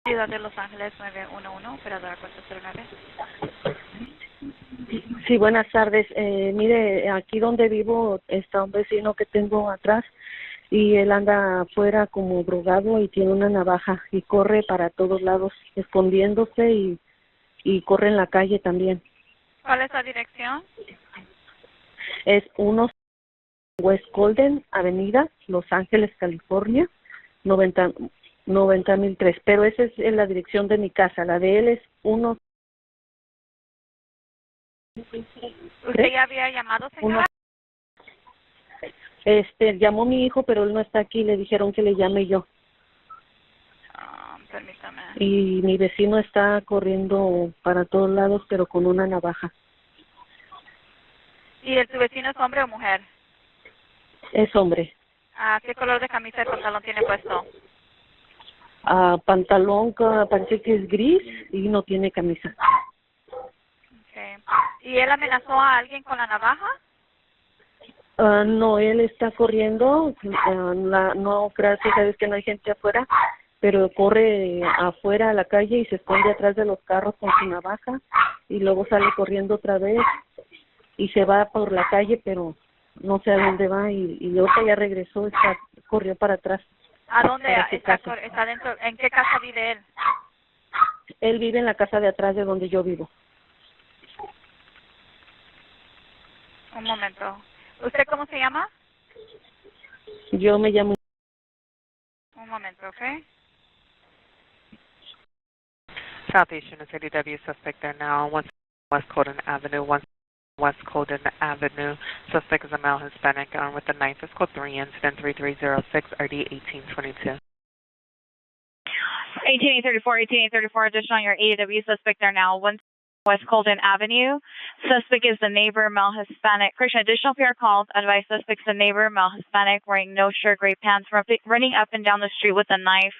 Ciudad de Los Ángeles 911, operadora 409. Sí, buenas tardes. Mire, aquí donde vivo está un vecino que tengo atrás y él anda afuera como drogado y tiene una navaja y corre para todos lados escondiéndose y corre en la calle también. ¿Cuál es la dirección? Es 1 West Colden Avenue, Los Ángeles, California, 90,003. Pero esa es la dirección de mi casa. La de él es 1. ¿Usted ya había llamado, señora? Llamó mi hijo, pero él no está aquí. Le dijeron que le llame yo. Permítame. Y mi vecino está corriendo para todos lados, pero con una navaja. ¿Y tu vecino es hombre o mujer? Es hombre. ¿Qué color de camisa y pantalón tiene puesto? Pantalón parece que es gris y no tiene camisa. Okay. ¿Y él amenazó a alguien con la navaja? No, él está corriendo. No, gracias a Dios que no hay gente afuera, pero corre afuera a la calle y se esconde atrás de los carros con su navaja y luego sale corriendo otra vez y se va por la calle, pero no sé a dónde va y ahorita ya regresó, corrió para atrás. ¿A dónde está dentro? ¿En qué casa vive él? Él vive en la casa de atrás de donde yo vivo. Un momento. ¿Usted cómo se llama? Yo me llamo. Un momento, ¿ok? Southeast Unit CDW suspect there now. West Colden Avenue. West Colden Avenue. Suspect is a male Hispanic with the knife. It's code 3 incident 3306 RD 1822. 18834, 18834. Additional on your AW suspect there now. West Colden Avenue. Suspect is the neighbor, male Hispanic. Christian, additional pair called. Advise suspect's the neighbor, male Hispanic, wearing no shirt, gray pants, running up and down the street with a knife.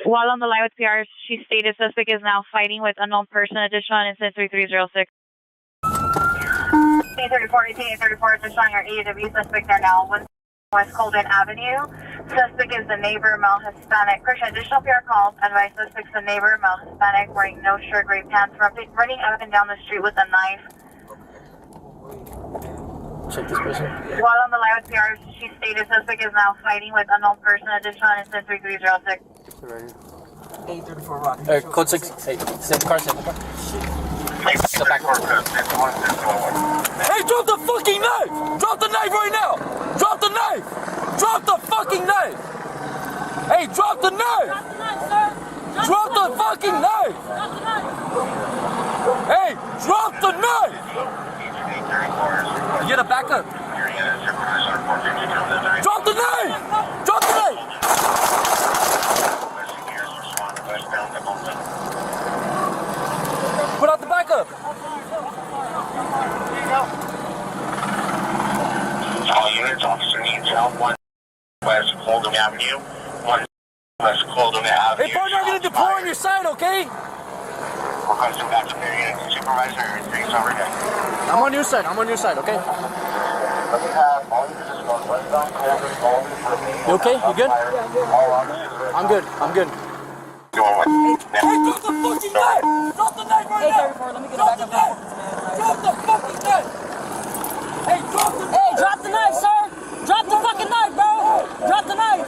While on the line with PR, she stated suspect is now fighting with unknown person. Additional on incident 3306. 18834, 18834. Additional on your AW suspect there now. West Colden Avenue. Suspect is the neighbor, male Hispanic. Christian, additional pair called. Advise suspect's the neighbor, male Hispanic, wearing no shirt, gray pants, running up and down the street with a knife. Check this person. While on the line with PR, she stated suspect is now fighting with unknown person. Additional on incident 3306. 834 Rock. Code 6. Hey, Carson. Step back. Hey, drop the fucking knife! Drop the knife right now! Drop the knife! Drop the fucking knife! Hey, drop the knife! Drop the knife, sir! Drop the fucking knife! Drop the knife! Hey, drop the knife! You gotta back up. Drop the knife! Drop the knife! Put out the backup! All units, officer needs help. 1 West Colden Avenue. 1 West Colden Avenue. Hey, partner, I'm gonna deploy on your side, okay? Requesting backup area. Supervisor, things overhead. I'm on your side. Okay? You okay? You good? I'm good. Hey, drop the fucking knife! Drop the knife right now! 834, let me get back up. Drop the fucking knife! Hey, drop the knife! Hey, drop the knife, sir! Drop the fucking knife, bro! Drop the knife!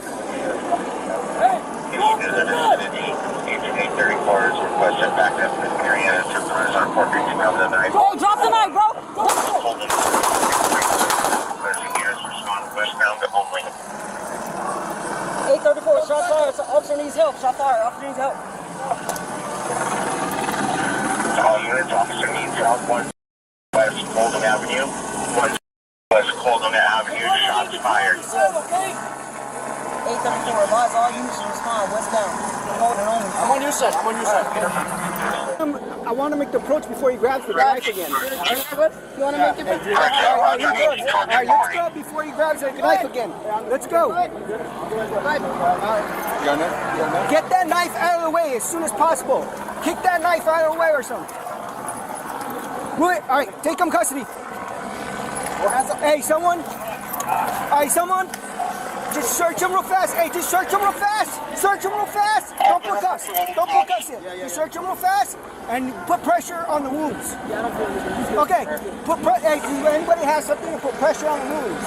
Hey, drop the knife! 834 is requested backup area. Supervisor, reporting to cover the knife. Hey, drop the knife, bro! Colden. Requesting units respond westbound only. 834, shot fire. Officer needs help. Shot fire. Officer needs help. All units, officer needs help. 1 West Colden Avenue. 1 West Colden Avenue. Shots fired. 834, advise all units to respond westbound. Holding only. I'm on your side. I want to make the approach before he grabs the knife again. You want to make it? All right, let's go before he grabs the knife again. Let's go. Get that knife out of the way as soon as possible. Kick that knife out of the way or something. Wait, all right, take him custody. Hey, someone. All right, someone. just search him real fast. Hey, just search him real fast. Search him real fast. Don't put cuffs. Don't put cuffs in. Just search him real fast and put pressure on the wounds. Okay. Hey, anybody has something to put pressure on the wounds?